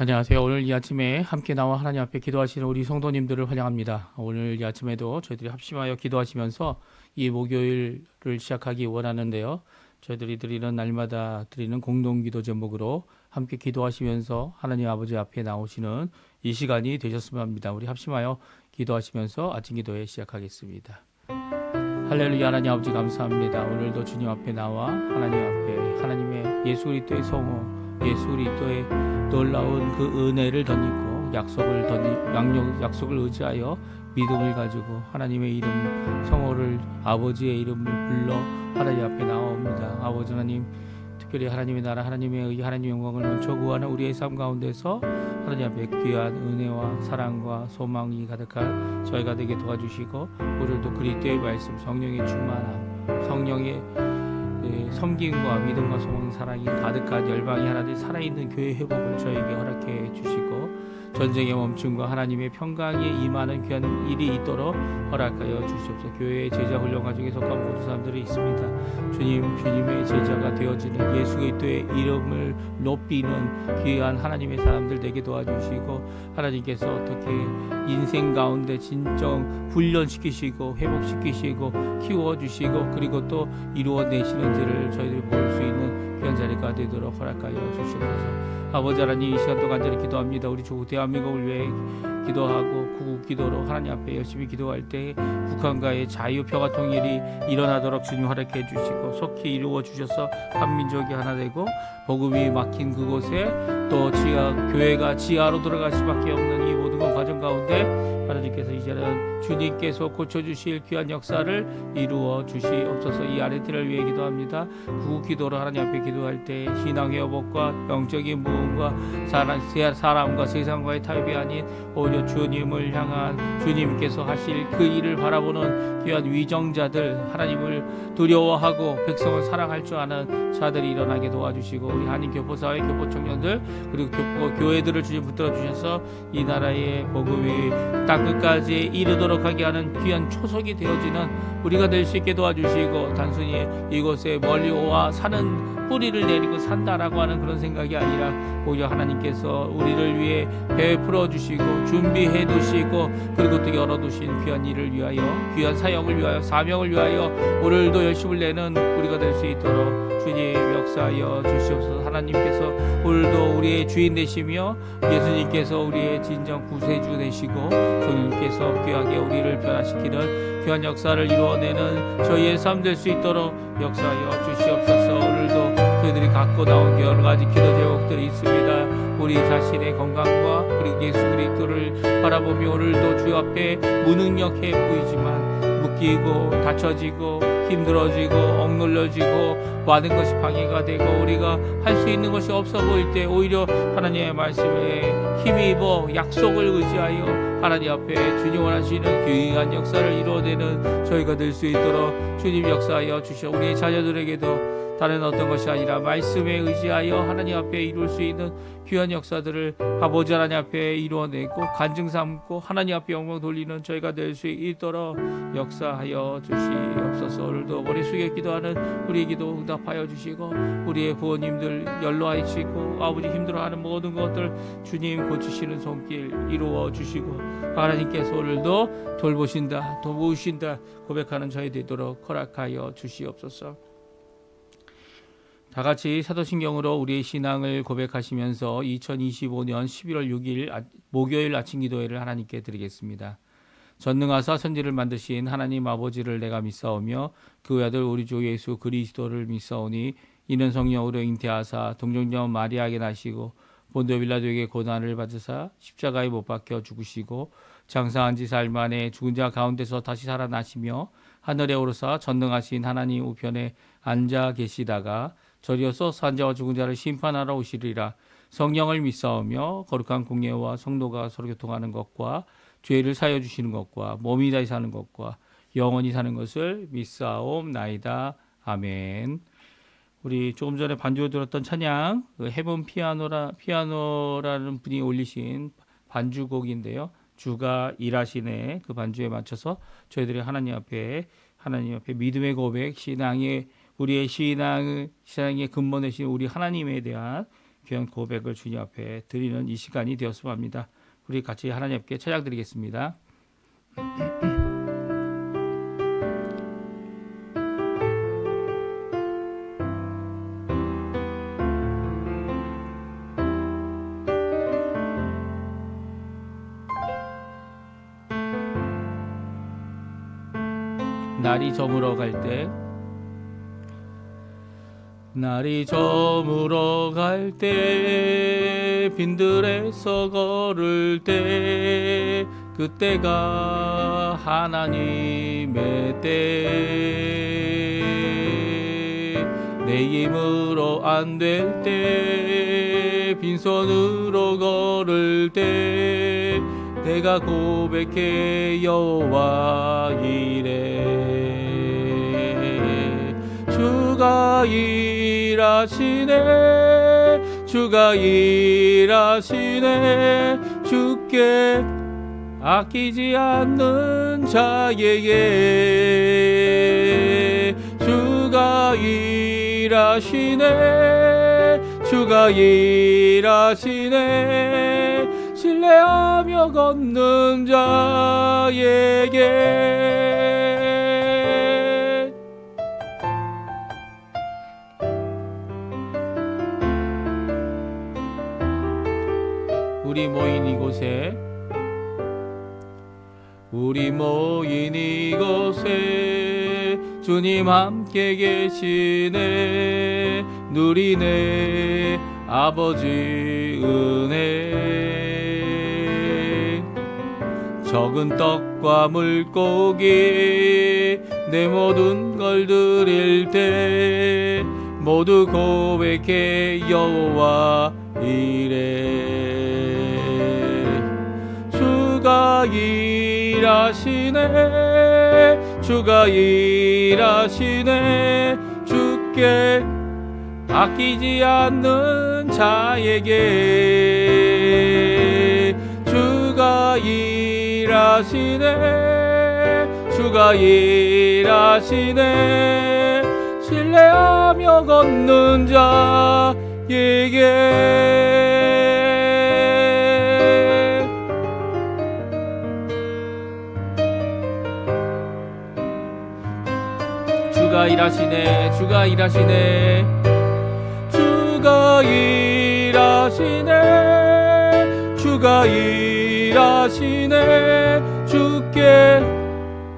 안녕하세요. 오늘 이 아침에 함께 나와 하나님 앞에 기도하시는 우리 성도님들을 환영합니다. 오늘 이 아침에도 저희들이 합심하여 기도하시면서 이 목요일을 시작하기 원하는데요. 저희들이 드리는 날마다 드리는 공동기도 제목으로 함께 기도하시면서 하나님 아버지 앞에 나오시는 이 시간이 되셨으면 합니다. 우리 합심하여 기도하시면서 아침 기도회 시작하겠습니다. 할렐루야. 하나님 아버지 감사합니다. 오늘도 주님 앞에 나와 하나님 앞에 하나님의 예수 그리스도의 성호, 예수 그리스도의 놀라운 그 은혜를 덧입고 약속을 의지하여 믿음을 가지고 하나님의 이름 성호를 아버지의 이름을 불러 하나님 앞에 나옵니다. 아버지 하나님, 특별히 하나님의 나라, 하나님의 의, 하나님의 영광을 먼저 구하는 우리의 삶 가운데서 하나님 앞에 귀한 은혜와 사랑과 소망이 가득한 저희가 되게 도와주시고, 오늘도 그리스도의 말씀, 성령의 충만함, 성령의 섬김과 믿음과 소망, 사랑이 가득한 열방이 하나 된 살아있는 교회 회복을 저에게 허락해 주시고, 전쟁의 멈춤과 하나님의 평강에 임하는 귀한 일이 있도록 허락하여 주시옵소서. 교회의 제자 훈련 과정에 속한 모든 사람들이 있습니다. 주님의 제자가 되어지는 예수 그리스도의 이름을 높이는 귀한 하나님의 사람들 되게 도와주시고, 하나님께서 어떻게 인생 가운데 진정 훈련시키시고 회복시키시고 키워주시고 그리고 또 이루어내시는지를 저희들이 볼 수 있는 귀한 자리가 되도록 허락하여 주시옵소서. 아버지 하나님, 이 시간 또 간절히 기도합니다. 우리 주 대한민국을 위해 기도하고 구국 기도로 하나님 앞에 열심히 기도할 때 북한과의 자유 평화 통일이 일어나도록 주님 허락해 주시고, 속히 이루어 주셔서 한민족이 하나 되고 복음이 막힌 그곳에 또 교회가 지하로 들어갈 수밖에 없는 이 모든 과정 가운데 하나님께서 이제는 주님께서 고쳐주실 귀한 역사를 이루어 주시옵소서. 이 아르헨티나를 위해 기도합니다. 구국 기도로 하나님 앞에 기도할 때 신앙 회복과 영적인 부흥과 사람과 세상과의 타협이 아닌 오히려 주님을 향한 주님께서 하실 그 일을 바라보는 귀한 위정자들, 하나님을 두려워하고 백성을 사랑할 줄 아는 자들이 일어나게 도와주시고, 우리 한인 교포사회 교포 청년들 그리고 교회들을 주님 붙들어 주셔서 이 나라의 복음이 땅 끝까지 이르도록 하게 하는 귀한 초석이 되어지는 우리가 될 수 있게 도와주시고, 단순히 이곳에 멀리 와 사는 뿌리를 내리고 산다라고 하는 그런 생각이 아니라 오히려 하나님께서 우리를 위해 베풀어 주시고 준비해 두시고 그리고 또 열어두신 귀한 일을 위하여, 귀한 사역을 위하여, 사명을 위하여 오늘도 열심을 내는 우리가 될 수 있도록 주님 역사하여 주시옵소서. 하나님께서 오늘도 우리의 주인 되시며 예수님께서 우리의 진정 구세주 되시고 주님께서 귀하게 우리를 변화시키는 귀한 역사를 이루어내는 저희의 삶 될 수 있도록 역사하여 주시옵소서. 오늘도 저희들이 갖고 나온 여러 가지 기도 제목들이 있습니다. 우리 자신의 건강과 그리고 예수 그리스도를 바라보며 오늘도 주 앞에 무능력해 보이지만 묶이고 다쳐지고 힘들어지고 억눌려지고 많은 것이 방해가 되고 우리가 할 수 있는 것이 없어 보일 때 오히려 하나님의 말씀에 힘입어 약속을 의지하여 하나님 앞에 주님 원하시는 귀한 역사를 이루어내는 저희가 될 수 있도록 주님 역사하여 주시오. 우리 자녀들에게도 다른 어떤 것이 아니라 말씀에 의지하여 하나님 앞에 이룰 수 있는 귀한 역사들을 아버지 하나님 앞에 이루어내고 간증 삼고 하나님 앞에 영광 돌리는 저희가 될 수 있도록 역사하여 주시옵소서. 오늘도 머리 숙여 기도하는 우리의 기도 응답하여 주시고, 우리의 부모님들 연로하시고 아버지 힘들어하는 모든 것들 주님 고치시는 손길 이루어 주시고, 하나님께서 오늘도 돌보신다 도우신다 고백하는 저희 되도록 허락하여 주시옵소서. 다 같이 사도신경으로 우리의 신앙을 고백하시면서 2025년 11월 6일 목요일 아침 기도회를 하나님께 드리겠습니다. 전능하사 천지를 만드신 하나님 아버지를 내가 믿사오며 그 외아들 우리 주 예수 그리스도를 믿사오니 이는 성령으로 잉태하사 동정녀 마리아에게 나시고 본도 빌라도에게 고난을 받으사 십자가에 못 박혀 죽으시고 장사한 지 사흘 만에 죽은 자 가운데서 다시 살아나시며 하늘에 오르사 전능하신 하나님 우편에 앉아 계시다가 저리어서 산자와 죽은 자를 심판하러 오시리라. 성령을 믿사오며 거룩한 공예와 성도가 서로 교통하는 것과 죄를 사여 주시는 것과 몸이 다시 사는 것과 영원히 사는 것을 믿사옵나이다. 아멘. 우리 조금 전에 반주로 들었던 찬양, 헤븐 피아노라는 분이 올리신 반주곡인데요. 주가 일하시네, 그 반주에 맞춰서 저희들이 하나님 앞에 믿음의 고백, 우리의 신앙의 근본 되신 우리 하나님에 대한 귀한 고백을 주님 앞에 드리는 이 시간이 되었으면 합니다. 우리 같이 하나님께 찬양드리겠습니다. 날이 저물어 갈 때, 날이 저물어 갈 때, 빈들에서 걸을 때, 그때가 하나님의 때. 내 힘으로 안 될 때, 빈손으로 걸을 때, 내가 고백해 여호와 이래. 주가 일하시네, 주가 일하시네, 주께 아끼지 않는 자에게. 주가 일하시네, 주가 일하시네, 신뢰하며 걷는 자에게. 우리 모인 이곳에, 우리 모인 이곳에 주님 함께 계시네. 누리네 아버지 은혜. 적은 떡과 물고기 내 모든 걸 드릴 때, 모두 고백해 여호와 이래. 주가 일하시네, 주가 일하시네, 주께 아끼지 않는 자에게. 주가 일하시네, 주가 일하시네, 신뢰하며 걷는 자에게. 주가 일하시네, 주가 일하시네, 주가 일하시네, 주가 일하시네, 주께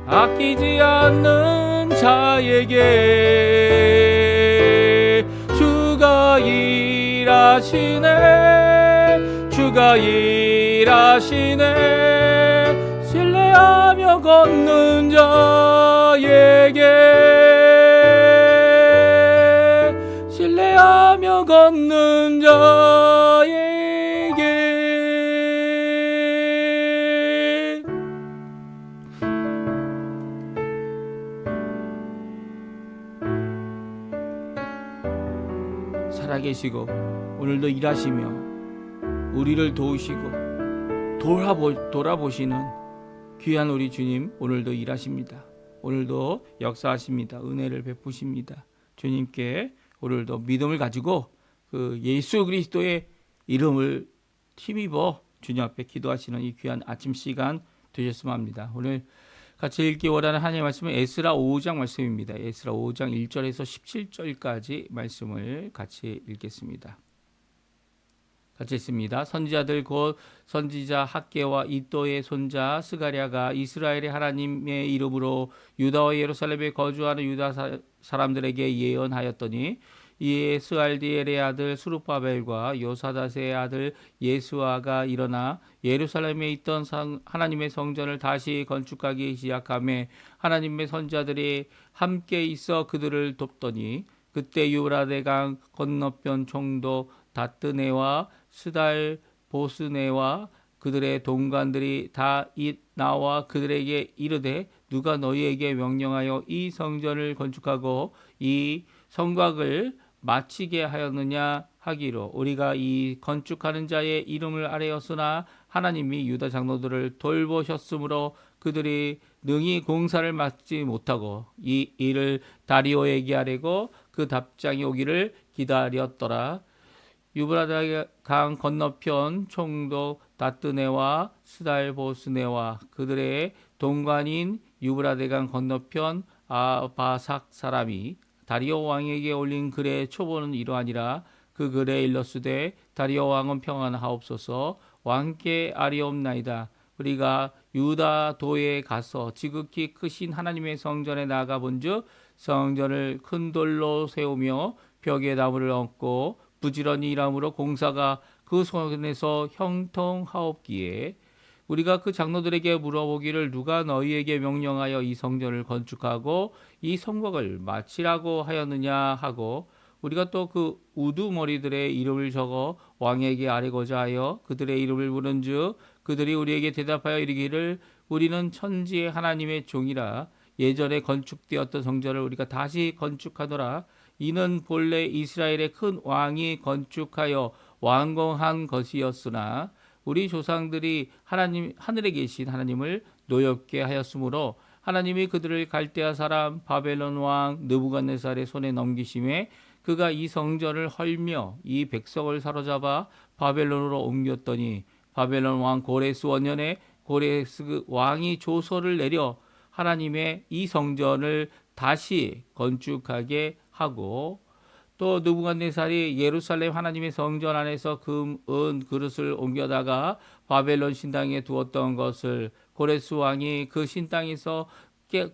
아끼지 않는 자에게. 주가 일하시네, 주가 일하시네, 신뢰하며 걷는 자에게. 신뢰하며 걷는 자에게. 살아계시고 오늘도 일하시며 우리를 도우시고 돌아보시는 귀한 우리 주님, 오늘도 일하십니다. 오늘도 역사하십니다. 은혜를 베푸십니다. 주님께 오늘도 믿음을 가지고 그 예수 그리스도의 이름을 힘입어 주님 앞에 기도하시는 이 귀한 아침 시간 되셨으면 합니다. 오늘 같이 읽기 원하는 하나님의 말씀은 에스라 5장 말씀입니다. 에스라 5장 1절에서 17절까지 말씀을 같이 읽겠습니다. 같이 읽습니다. 선지자들 곧 선지자 학개와 이또의 손자 스가랴가 이스라엘의 하나님의 이름으로 유다와 예루살렘에 거주하는 유다 사람들에게 예언하였더니, 이에 스알디엘의 아들 스룹바벨과 요사닷의 아들 예수아가 일어나 예루살렘에 있던 하나님의 성전을 다시 건축하기 시작하며 하나님의 선지자들이 함께 있어 그들을 돕더니, 그때 유브라데 강 건너편 총독 다뜨네와 스달 보스네와 그들의 동관들이 다 나와 그들에게 이르되, 누가 너희에게 명령하여 이 성전을 건축하고 이 성곽을 마치게 하였느냐 하기로, 우리가 이 건축하는 자의 이름을 아뢰었으나 하나님이 유다 장로들을 돌보셨으므로 그들이 능히 공사를 마치지 못하고 이 일을 다리오에게 아뢰고 그 답장이 오기를 기다렸더라. 유브라데 강 건너편 총독 다뜨네와 스달보스네와 그들의 동관인 유브라데 강 건너편 아바삭 사람이 다리오 왕에게 올린 글의 초본은 이러하니라. 그 글에 일렀으되 다리오 왕은 평안하옵소서. 왕께 아리옵나이다. 우리가 유다도에 가서 지극히 크신 하나님의 성전에 나가 본즉 성전을 큰 돌로 세우며 벽에 나무를 얹고 부지런히 일함으로 공사가 그 손에서 형통하옵기에 우리가 그 장로들에게 물어보기를 누가 너희에게 명령하여 이 성전을 건축하고 이 성곽을 마치라고 하였느냐 하고 우리가 또 그 우두머리들의 이름을 적어 왕에게 아뢰고자 하여 그들의 이름을 부른즉 그들이 우리에게 대답하여 이르기를 우리는 천지의 하나님의 종이라 예전에 건축되었던 성전을 우리가 다시 건축하노라. 이는 본래 이스라엘의 큰 왕이 건축하여 완공한 것이었으나 우리 조상들이 하나님 하늘에 계신 하나님을 노엽게 하였으므로 하나님이 그들을 갈대아 사람 바벨론 왕 느부갓네살의 손에 넘기심에 그가 이 성전을 헐며 이 백성을 사로잡아 바벨론으로 옮겼더니 바벨론 왕 고레스 원년에 고레스 왕이 조서를 내려 하나님의 이 성전을 다시 건축하게 하고 또 느부갓네살이 예루살렘 하나님의 성전 안에서 금, 은, 그릇을 옮겨다가 바벨론 신당에 두었던 것을 고레스 왕이 그 신당에서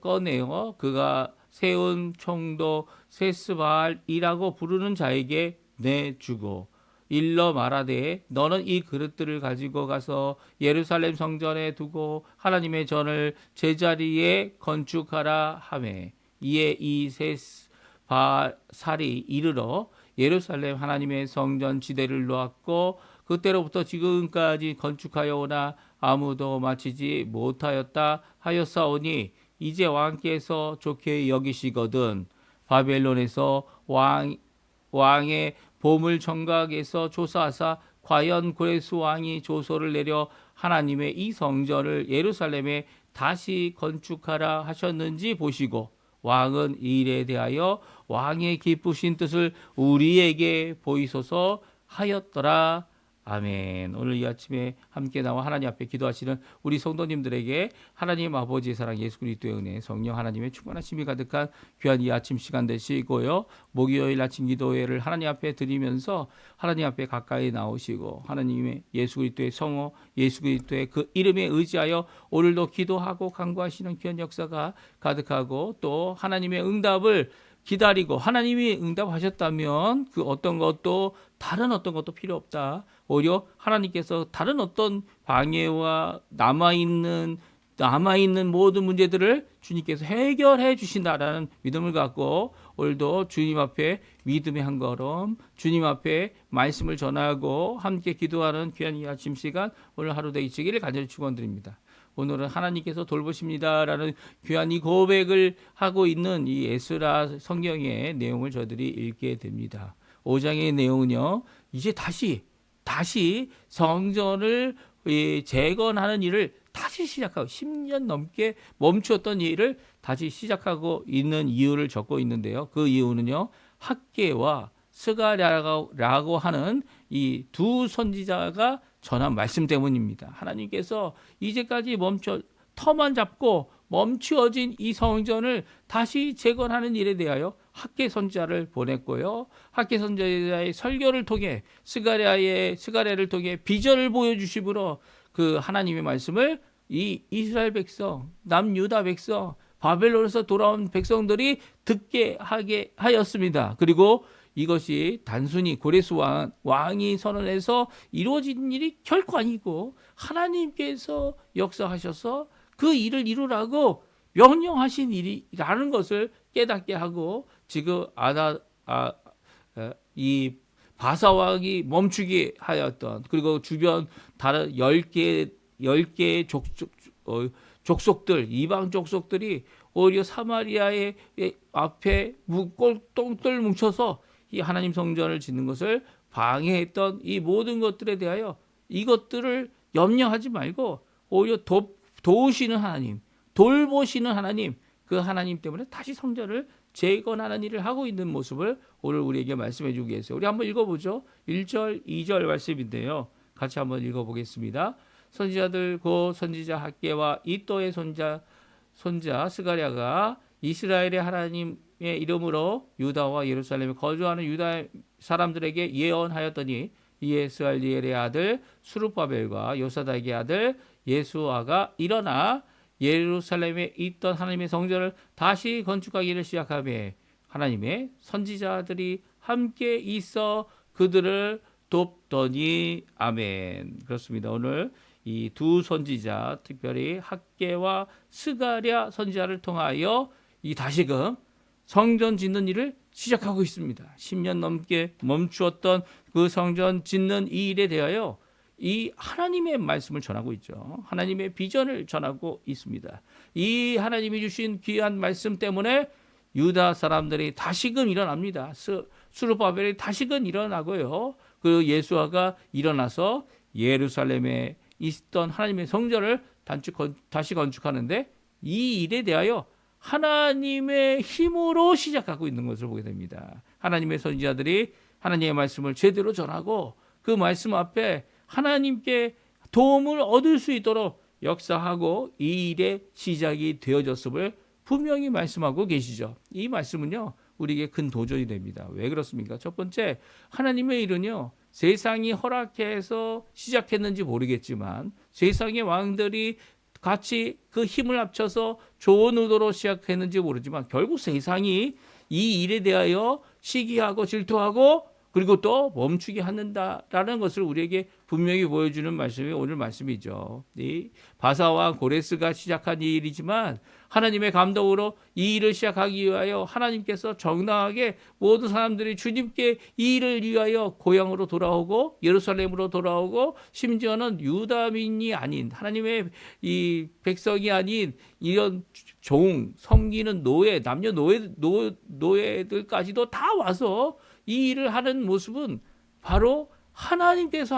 꺼내어 그가 세운 총독 세스바알이라고 부르는 자에게 내주고 일러 말하되 너는 이 그릇들을 가지고 가서 예루살렘 성전에 두고 하나님의 전을 제자리에 건축하라 하매 이에 이 세스바살이 이르러 예루살렘 하나님의 성전 지대를 놓았고 그때로부터 지금까지 건축하여 오나 아무도 마치지 못하였다 하였사오니 이제 왕께서 좋게 여기시거든 바벨론에서 왕의 보물 청각에서 조사하사 과연 고레스 왕이 조서를 내려 하나님의 이 성전을 예루살렘에 다시 건축하라 하셨는지 보시고 왕은 이 일에 대하여 왕의 기쁘신 뜻을 우리에게 보이소서 하였더라. 아멘. 오늘 이 아침에 함께 나와 하나님 앞에 기도하시는 우리 성도님들에게 하나님 아버지의 사랑 예수 그리스도의 은혜 성령 하나님의 충만하심이 가득한 귀한 이 아침 시간 되시고요. 목요일 아침 기도회를 하나님 앞에 드리면서 하나님 앞에 가까이 나오시고 하나님의 예수 그리스도의 성호 예수 그리스도의 그 이름에 의지하여 오늘도 기도하고 간구하시는 귀한 역사가 가득하고 또 하나님의 응답을 기다리고 하나님이 응답하셨다면 그 어떤 것도 다른 어떤 것도 필요 없다. 오히려 하나님께서 다른 어떤 방해와 남아있는 모든 문제들을 주님께서 해결해 주신다라는 믿음을 갖고 오늘도 주님 앞에 믿음의 한 걸음 주님 앞에 말씀을 전하고 함께 기도하는 귀한 이 아침 시간 오늘 하루 되시기를 간절히 축원드립니다. 오늘은 하나님께서 돌보십니다라는 귀한 이 고백을 하고 있는 이 에스라 성경의 내용을 저희들이 읽게 됩니다. 5장의 내용은요. 이제 다시 성전을 재건하는 일을 다시 시작하고 10년 넘게 멈추었던 일을 다시 시작하고 있는 이유를 적고 있는데요. 그 이유는요. 학개와 스가랴라고 하는 이 두 선지자가 전한 말씀 때문입니다. 하나님께서 이제까지 터만 잡고 멈추어진 이 성전을 다시 재건하는 일에 대하여 학개 선지자를 보냈고요. 학개 선지자의 설교를 통해 스가랴를 통해 비전을 보여주심으로 그 하나님의 말씀을 이 이스라엘 백성, 남유다 백성, 바벨론에서 돌아온 백성들이 듣게 하게 하였습니다. 그리고 이것이 단순히 고레스 왕이 선언해서 이루어진 일이 결코 아니고 하나님께서 역사하셔서 그 일을 이루라고 명령하신 일이라는 것을 깨닫게 하고 지금 이 바사 왕이 멈추게 하였던 그리고 주변 다른 10개의 족속들 이방 족속들이 오히려 사마리아의 앞에 똘똘 뭉쳐서 이 하나님 성전을 짓는 것을 방해했던 이 모든 것들에 대하여 이것들을 염려하지 말고 오히려 도우시는 하나님, 돌보시는 하나님, 그 하나님 때문에 다시 성전을 재건하는 일을 하고 있는 모습을 오늘 우리에게 말씀해 주기 위해서 우리 한번 읽어보죠. 1절, 2절 말씀인데요. 같이 한번 읽어보겠습니다. 선지자들 곧 선지자 학개와 이또의 손자 스가랴가 이스라엘의 하나님의 이름으로 유다와 예루살렘에 거주하는 유다 사람들에게 예언하였더니 이에 스알리엘의 아들 수르바벨과 요사닥의 아들 예수아가 일어나 예루살렘에 있던 하나님의 성전을 다시 건축하기를 시작하며 하나님의 선지자들이 함께 있어 그들을 돕더니 아멘. 그렇습니다. 오늘 이 두 선지자, 특별히 학개와 스가랴 선지자를 통하여 이 다시금 성전 짓는 일을 시작하고 있습니다. 10년 넘게 멈추었던 그 성전 짓는 이 일에 대하여 이 하나님의 말씀을 전하고 있죠. 하나님의 비전을 전하고 있습니다. 이 하나님이 주신 귀한 말씀 때문에 유다 사람들이 다시금 일어납니다. 수르바벨이 다시금 일어나고요. 그 예수아가 일어나서 예루살렘에 있던 하나님의 성전을 다시 건축하는데 이 일에 대하여 하나님의 힘으로 시작하고 있는 것을 보게 됩니다. 하나님의 선지자들이 하나님의 말씀을 제대로 전하고 그 말씀 앞에 하나님께 도움을 얻을 수 있도록 역사하고 이 일의 시작이 되어졌음을 분명히 말씀하고 계시죠. 이 말씀은요 우리에게 큰 도전이 됩니다. 왜 그렇습니까? 첫 번째, 하나님의 일은요 세상이 허락해서 시작했는지 모르겠지만 세상의 왕들이 같이 그 힘을 합쳐서 좋은 의도로 시작했는지 모르지만 결국 세상이 이 일에 대하여 시기하고 질투하고 그리고 또 멈추게 한다라는 것을 우리에게 분명히 보여주는 말씀이 오늘 말씀이죠. 이 바사와 고레스가 시작한 이 일이지만 하나님의 감동으로 이 일을 시작하기 위하여 하나님께서 정당하게 모든 사람들이 주님께 이 일을 위하여 고향으로 돌아오고 예루살렘으로 돌아오고 심지어는 유다민이 아닌 하나님의 이 백성이 아닌 이런 섬기는 노예, 남녀 노예들까지도 다 와서 이 일을 하는 모습은 바로 하나님께서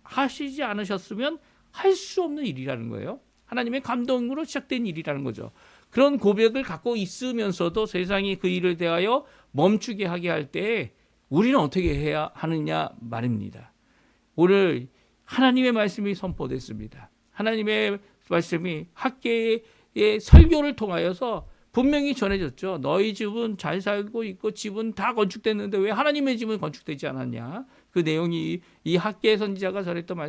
하시지 않으셨으면 할 수 없는 일이라는 거예요. 하나님의 감동으로 시작된 일이라는 거죠. 그런 고백을 갖고 있으면서도 세상이 그 일을 대하여 멈추게 하게 할 때 우리는 어떻게 해야 하느냐 말입니다. 오늘 하나님의 말씀이 선포됐습니다. 하나님의 말씀이 학개의 설교를 통하여서 분명히 전해졌죠. 너희 집은 잘 살고 있고 집은 다 건축됐는데 왜 하나님의 집은 건축되지 않았냐. 그 내용이 이 학개 선지자가 전했던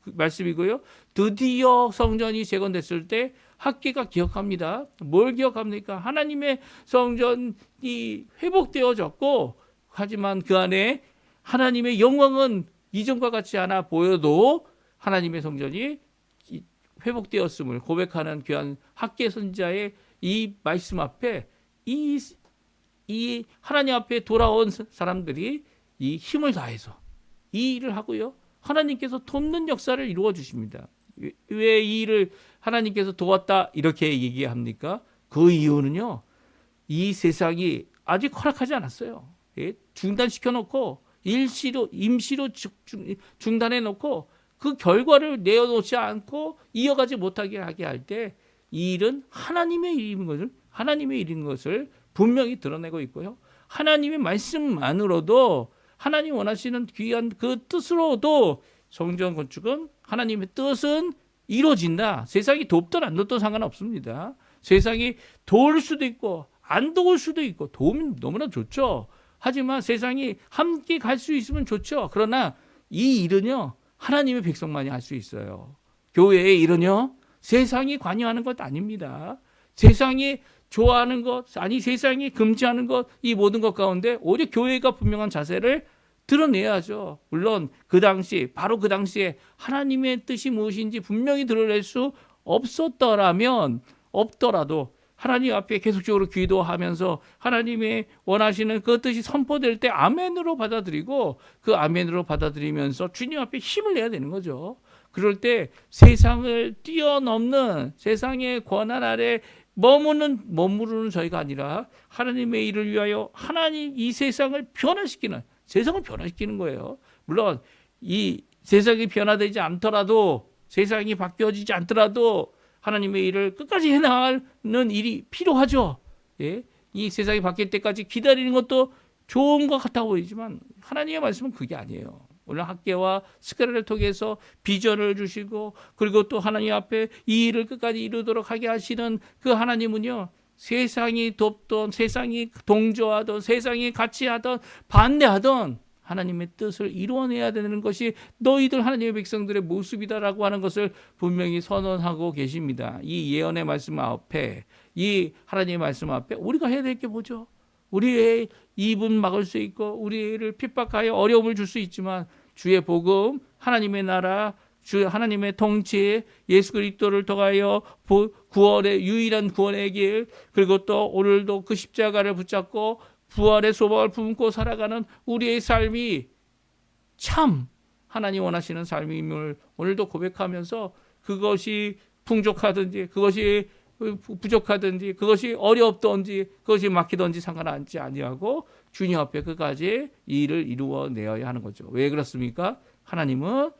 말씀이고요. 드디어 성전이 재건됐을 때 학개가 기억합니다. 뭘 기억합니까? 하나님의 성전이 회복되어졌고 하지만 그 안에 하나님의 영광은 이전과 같지 않아 보여도 하나님의 성전이 회복되었음을 고백하는 귀한 학개 선지자의 이 말씀 앞에 이 하나님 앞에 돌아온 사람들이 이 힘을 다해서 이 일을 하고요. 하나님께서 돕는 역사를 이루어 주십니다. 왜 이 일을 하나님께서 도왔다 이렇게 얘기합니까? 그 이유는요. 이 세상이 아직 허락하지 않았어요. 중단시켜 놓고 임시로 중단해 놓고 그 결과를 내어놓지 않고 이어가지 못하게 하게 할 때 이 일은 하나님의 일인 것을 분명히 드러내고 있고요. 하나님의 말씀만으로도 하나님 원하시는 귀한 그 뜻으로도 성전 건축은 하나님의 뜻은 이루어진다. 세상이 돕든 안 돕든 상관없습니다. 세상이 도울 수도 있고 안 도울 수도 있고 도우면 너무나 좋죠. 하지만 세상이 함께 갈 수 있으면 좋죠. 그러나 이 일은요. 하나님의 백성만이 할 수 있어요. 교회의 일은요. 세상이 관여하는 것 아닙니다. 세상이 좋아하는 것, 아니 세상이 금지하는 것, 이 모든 것 가운데 오히려 교회가 분명한 자세를 드러내야죠. 물론 바로 그 당시에 하나님의 뜻이 무엇인지 분명히 드러낼 수 없더라도 하나님 앞에 계속적으로 기도하면서 하나님의 원하시는 그 뜻이 선포될 때 아멘으로 받아들이고 그 아멘으로 받아들이면서 주님 앞에 힘을 내야 되는 거죠. 그럴 때 세상을 뛰어넘는 세상의 권한 아래 머무르는 저희가 아니라 하나님의 일을 위하여 하나님 이 세상을 변화시키는 거예요. 물론 이 세상이 변화되지 않더라도 세상이 바뀌어지지 않더라도 하나님의 일을 끝까지 해나가는 일이 필요하죠. 예? 이 세상이 바뀔 때까지 기다리는 것도 좋은 것 같아 보이지만 하나님의 말씀은 그게 아니에요. 오늘 학계와 스가랴를 통해서 비전을 주시고 그리고 또 하나님 앞에 이 일을 끝까지 이루도록 하게 하시는 그 하나님은요, 세상이 돕던, 세상이 동조하던, 세상이 같이 하던, 반대하던 하나님의 뜻을 이루어내야 되는 것이 너희들 하나님의 백성들의 모습이다라고 하는 것을 분명히 선언하고 계십니다. 이 예언의 말씀 앞에, 이 하나님의 말씀 앞에 우리가 해야 될 게 뭐죠? 우리의 입은 막을 수 있고 우리를 핍박하여 어려움을 줄 수 있지만 주의 복음, 하나님의 나라, 주 하나님의 통치, 예수 그리스도를 통하여 구원의 유일한 구원의 길, 그리고 또 오늘도 그 십자가를 붙잡고 부활의 소망을 품고 살아가는 우리의 삶이 참 하나님 원하시는 삶임을 오늘도 고백하면서 그것이 풍족하든지 그것이 부족하든지 그것이 어렵든지 그것이 막히든지 상관하지 아니하고 주님 앞에 끝까지 이 일을 이루어내어야 하는 거죠. 왜 그렇습니까? 하나님은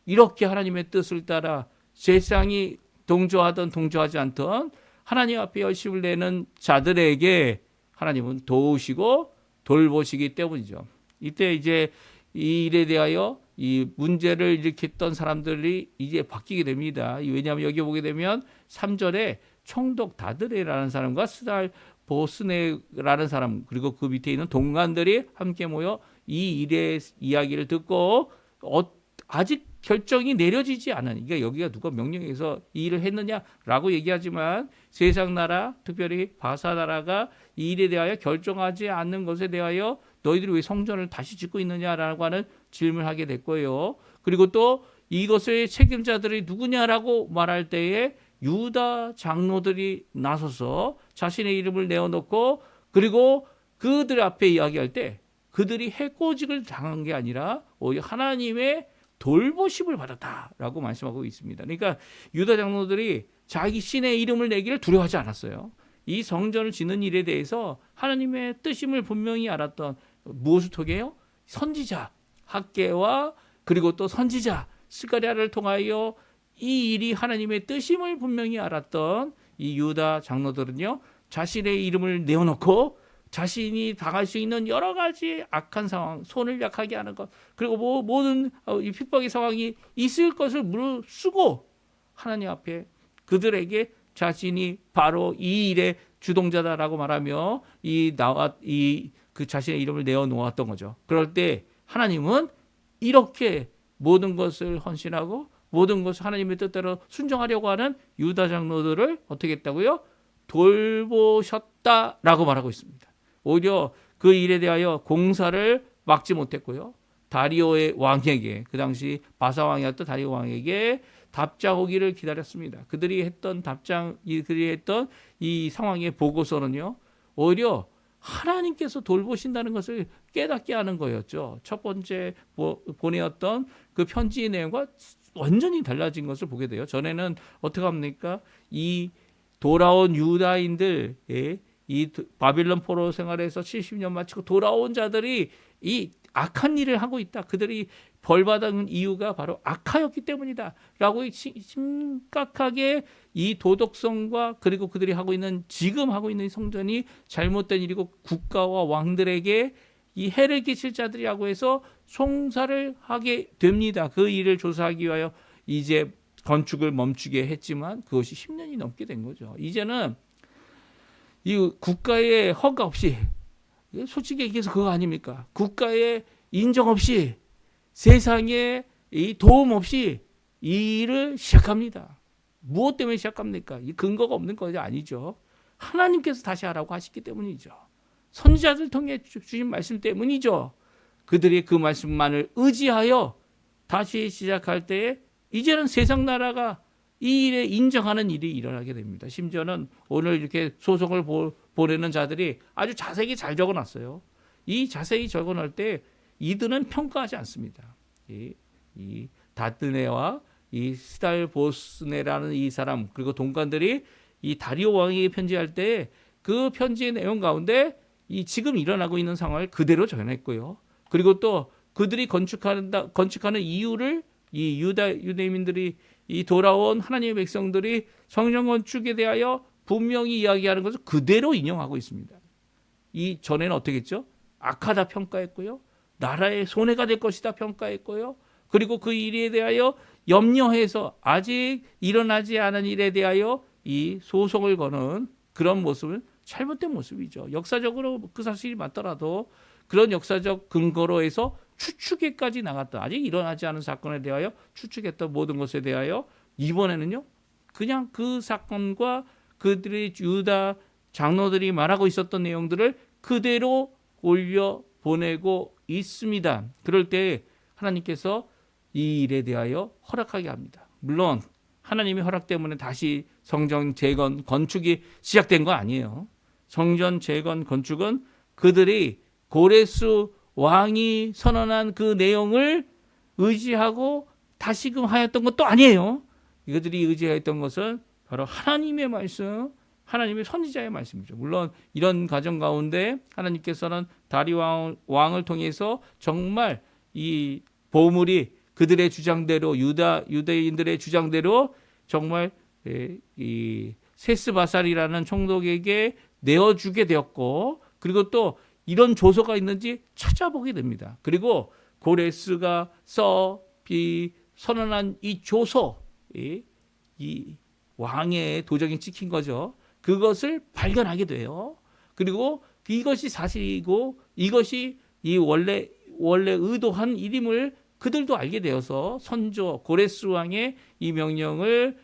이렇게 하나님의 뜻을 따라 세상이 동조하든 동조하지 않든 하나님 앞에 열심을 내는 자들에게 하나님은 도우시고 돌보시기 때문이죠. 이때 이제 이 일에 대하여 이 문제를 일으켰던 사람들이 이제 바뀌게 됩니다. 왜냐하면 여기 보게 되면 3절에 총독 다드레라는 사람과 스달 보스네라는 사람 그리고 그 밑에 있는 동관들이 함께 모여 이 일의 이야기를 듣고 아직 결정이 내려지지 않은, 그러니까 여기가 누가 명령해서 이 일을 했느냐라고 얘기하지만 세상 나라, 특별히 바사 나라가 이 일에 대하여 결정하지 않는 것에 대하여 너희들이 왜 성전을 다시 짓고 있느냐라고 하는 질문을 하게 됐고요. 그리고 또 이것의 책임자들이 누구냐라고 말할 때에 유다 장로들이 나서서 자신의 이름을 내어놓고 그리고 그들 앞에 이야기할 때 그들이 해코직을 당한 게 아니라 오히려 하나님의 돌보심을 받았다라고 말씀하고 있습니다. 그러니까 유다 장로들이 자기 신의 이름을 내기를 두려워하지 않았어요. 이 성전을 짓는 일에 대해서 하나님의 뜻임을 분명히 알았던, 무엇을 통해요? 선지자 학개와 그리고 또 선지자 스가랴를 통하여 이 일이 하나님의 뜻임을 분명히 알았던 이 유다 장로들은요, 자신의 이름을 내어놓고 자신이 당할 수 있는 여러 가지 악한 상황, 손을 약하게 하는 것, 그리고 모든 이 핍박의 상황이 있을 것을 무릅쓰고 하나님 앞에 그들에게 자신이 바로 이 일의 주동자다라고 말하며 그 자신의 이름을 내어놓았던 거죠. 그럴 때 하나님은 이렇게 모든 것을 헌신하고 모든 것을 하나님의 뜻대로 순종하려고 하는 유다 장로들을 어떻게 했다고요? 돌보셨다라고 말하고 있습니다. 오히려 그 일에 대하여 공사를 막지 못했고요. 다리오의 왕에게, 그 당시 바사 왕이었던 다리오 왕에게 답장오기를 기다렸습니다. 그들이 했던 이 상황의 보고서는요, 오히려 하나님께서 돌보신다는 것을 깨닫게 하는 거였죠. 첫 번째 보내었던 그 편지의 내용과 완전히 달라진 것을 보게 돼요. 전에는 어떻게 합니까? 이 돌아온 유다인들의 이 바빌론 포로 생활에서 70년 마치고 돌아온 자들이 이 악한 일을 하고 있다. 그들이 벌받은 이유가 바로 악하였기 때문이다. 라고 심각하게 이 도덕성과 그리고 그들이 지금 하고 있는 성전이 잘못된 일이고 국가와 왕들에게 이 해를 끼칠 자들이라고 해서 송사를 하게 됩니다. 그 일을 조사하기 위하여 이제 건축을 멈추게 했지만 그것이 10년이 넘게 된 거죠. 이제는 이 국가의 허가 없이, 솔직히 얘기해서 그거 아닙니까? 국가의 인정 없이, 세상에 이 도움 없이 이 일을 시작합니다. 무엇 때문에 시작합니까? 이 근거가 없는 것이 아니죠. 하나님께서 다시 하라고 하시기 때문이죠. 선지자들 통해 주신 말씀 때문이죠. 그들이 그 말씀만을 의지하여 다시 시작할 때에 이제는 세상 나라가 이 일에 인정하는 일이 일어나게 됩니다. 심지어는 오늘 이렇게 소송을 보내는 자들이 아주 자세히 잘 적어놨어요. 이 자세히 적어놓을 때 이들은 평가하지 않습니다. 이 다드네와 이 스달보스네라는 이 사람 그리고 동관들이 이 다리오 왕에게 편지할 때 그 편지의 내용 가운데 이 지금 일어나고 있는 상황을 그대로 전했고요. 그리고 또 그들이 건축하는 이유를 이 유대민들이 이 돌아온 하나님의 백성들이 성전 건축에 대하여 분명히 이야기하는 것을 그대로 인용하고 있습니다. 이 전에는 어떻게 했죠? 악하다 평가했고요. 나라의 손해가 될 것이다 평가했고요. 그리고 그 일에 대하여 염려해서 아직 일어나지 않은 일에 대하여 이 소송을 거는 그런 모습은 잘못된 모습이죠. 역사적으로 그 사실이 맞더라도 그런 역사적 근거로 해서 추측에까지 나갔다. 아직 일어나지 않은 사건에 대하여 추측했던 모든 것에 대하여 이번에는요. 그냥 그 사건과 그들의 유다 장로들이 말하고 있었던 내용들을 그대로 올려 보내고 있습니다. 그럴 때 하나님께서 이 일에 대하여 허락하게 합니다. 물론 하나님의 허락 때문에 다시 성전 재건 건축이 시작된 거 아니에요. 성전 재건 건축은 그들이 고레스 왕이 선언한 그 내용을 의지하고 다시금 하였던 것도 아니에요. 이들이 의지했던 것은 바로 하나님의 말씀, 하나님의 선지자의 말씀이죠. 물론 이런 과정 가운데 하나님께서는 다리 왕을 통해서 정말 이 보물이 그들의 주장대로 유대인들의 주장대로 정말 이 세스바살이라는 총독에게 내어주게 되었고, 그리고 또 이런 조서가 있는지 찾아보게 됩니다. 그리고 고레스가 선언한 이 조서, 이 왕의 도장이 찍힌 거죠. 그것을 발견하게 돼요. 그리고 이것이 사실이고 이것이 이 원래 의도한 일임을 그들도 알게 되어서 선조 고레스 왕의 이 명령을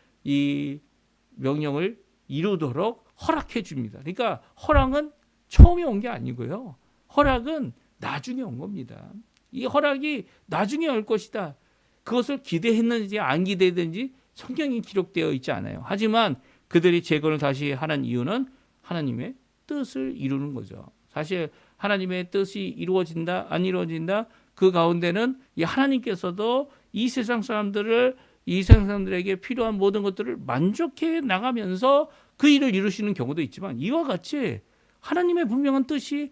이루도록 허락해 줍니다. 그러니까 허락은 처음에 온 게 아니고요. 허락은 나중에 온 겁니다. 이 허락이 나중에 올 것이다. 그것을 기대했는지 안 기대했는지 성경이 기록되어 있지 않아요. 하지만 그들이 재건을 다시 하는 이유는 하나님의 뜻을 이루는 거죠. 사실 하나님의 뜻이 이루어진다 안 이루어진다 그 가운데는 이 하나님께서도 이 세상 사람들에게 필요한 모든 것들을 만족해 나가면서 그 일을 이루시는 경우도 있지만, 이와 같이 하나님의 분명한 뜻이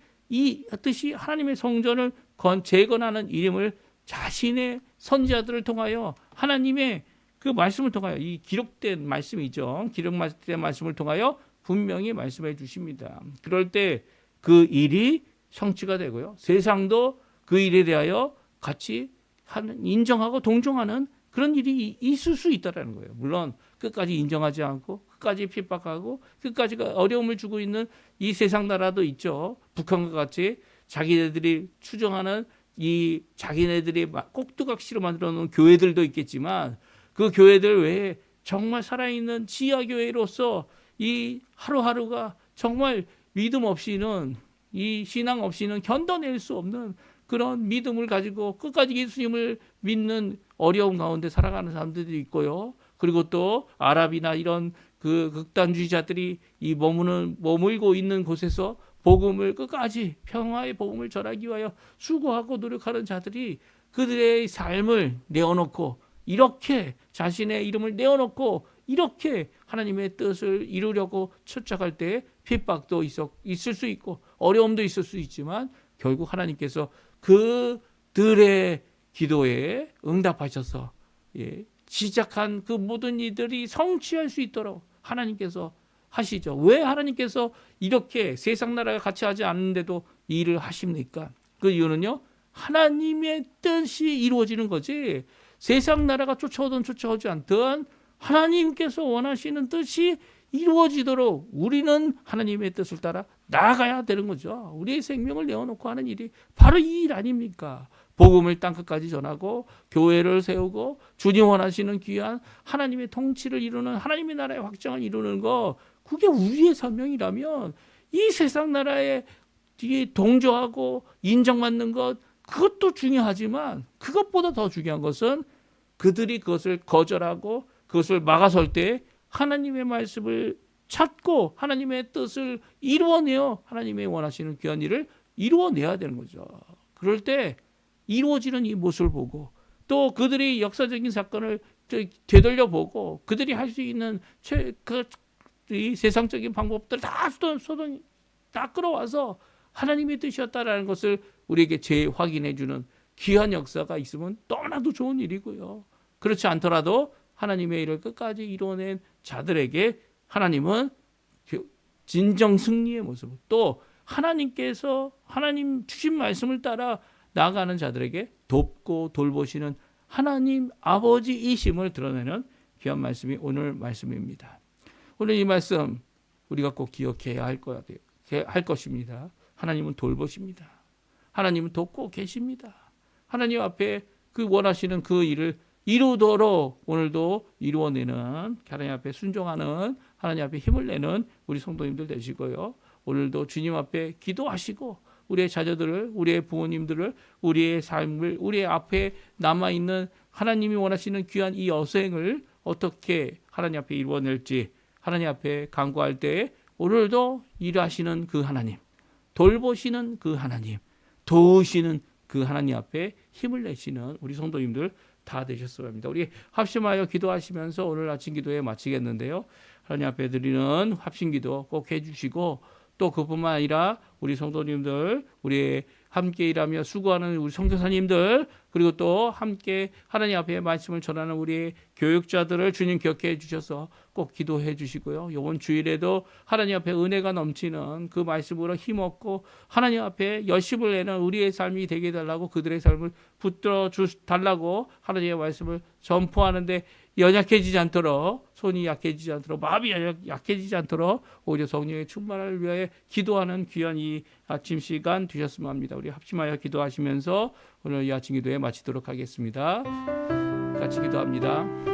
하나님의 성전을 재건하는 일임을 자신의 선지자들을 통하여 하나님의 그 말씀을 통하여, 이 기록된 말씀이죠. 기록된 말씀을 통하여 분명히 말씀해 주십니다. 그럴 때 그 일이 성취가 되고요. 세상도 그 일에 대하여 같이 인정하고 동정하는 그런 일이 있을 수 있다는 거예요. 물론 끝까지 인정하지 않고 끝까지 핍박하고 끝까지 어려움을 주고 있는 이 세상 나라도 있죠. 북한과 같이 자기네들이 추정하는 이 자기네들이 꼭두각시로 만들어 놓은 교회들도 있겠지만, 그 교회들 외에 정말 살아있는 지하교회로서 이 하루하루가 정말 믿음 없이는, 이 신앙 없이는 견뎌낼 수 없는 그런 믿음을 가지고 끝까지 예수님을 믿는 어려움 가운데 살아가는 사람들이 있고요. 그리고 또 아랍이나 이런 그 극단주의자들이 이 머물고 있는 곳에서 복음을 끝까지 평화의 복음을 전하기 위하여 수고하고 노력하는 자들이 그들의 삶을 내어놓고 이렇게 자신의 이름을 내어놓고 이렇게 하나님의 뜻을 이루려고 출작할 때 핍박도 있을 수 있고 어려움도 있을 수 있지만, 결국 하나님께서 그들의 기도에 응답하셔서 시작한 그 모든 이들이 성취할 수 있도록 하나님께서 하시죠. 왜 하나님께서 이렇게 세상 나라가 같이 하지 않는데도 이 일을 하십니까? 그 이유는요, 하나님의 뜻이 이루어지는 거지, 세상 나라가 쫓아오든 쫓아오지 않든 하나님께서 원하시는 뜻이 이루어지도록 우리는 하나님의 뜻을 따라 나아가야 되는 거죠. 우리의 생명을 내어놓고 하는 일이 바로 이 일 아닙니까? 복음을 땅끝까지 전하고 교회를 세우고 주님 원하시는 귀한 하나님의 통치를 이루는, 하나님의 나라의 확장을 이루는 거, 그게 우리의 사명이라면 이 세상 나라에 동조하고 인정받는 것, 그것도 중요하지만 그것보다 더 중요한 것은 그들이 그것을 거절하고 그것을 막아설 때 하나님의 말씀을 찾고 하나님의 뜻을 이루어내어 하나님의 원하시는 귀한 일을 이루어내야 되는 거죠. 그럴 때 이루어지는 이 모습을 보고, 또 그들이 역사적인 사건을 되돌려보고 그들이 할 수 있는 이 세상적인 방법들 다 끌어와서 하나님의 뜻이었다라는 것을 우리에게 재확인해 주는 귀한 역사가 있으면 너무나도 좋은 일이고요. 그렇지 않더라도 하나님의 일을 끝까지 이루어낸 자들에게 하나님은 진정 승리의 모습, 또 하나님께서 하나님 주신 말씀을 따라 나아가는 자들에게 돕고 돌보시는 하나님 아버지이심을 드러내는 귀한 말씀이 오늘 말씀입니다. 오늘 이 말씀 우리가 꼭 기억해야 할 것입니다. 하나님은 돌보십니다. 하나님은 돕고 계십니다. 하나님 앞에 그 원하시는 그 일을 이루도록 오늘도 이루어내는, 하나님 앞에 순종하는, 하나님 앞에 힘을 내는 우리 성도님들 되시고요. 오늘도 주님 앞에 기도하시고 우리의 자녀들을, 우리의 부모님들을, 우리의 삶을, 우리의 앞에 남아있는 하나님이 원하시는 귀한 이 여생을 어떻게 하나님 앞에 이루어낼지 하나님 앞에 간구할 때 오늘도 일하시는 그 하나님, 돌보시는 그 하나님, 도우시는 그 하나님 앞에 힘을 내시는 우리 성도님들 다 되셨으면 합니다. 우리 합심하여 기도하시면서 오늘 아침 기도에 마치겠는데요. 하나님 앞에 드리는 합심 기도 꼭 해주시고 또 그뿐만 아니라 우리 성도님들, 우리 함께 일하며 수고하는 우리 선교사님들, 그리고 또 함께 하나님 앞에 말씀을 전하는 우리 교육자들을 주님 기억해 주셔서 꼭 기도해 주시고요. 이번 주일에도 하나님 앞에 은혜가 넘치는 그 말씀으로 힘없고 하나님 앞에 열심을 내는 우리의 삶이 되게 해달라고, 그들의 삶을 붙들어 달라고 하나님의 말씀을 전포하는데 연약해지지 않도록, 손이 약해지지 않도록, 마음이 약해지지 않도록 오히려 성령의 충만을 위하여 기도하는 귀한 이 아침 시간 되셨으면 합니다. 우리 합심하여 기도하시면서 오늘 이 아침 기도에 마치도록 하겠습니다. 같이 기도합니다.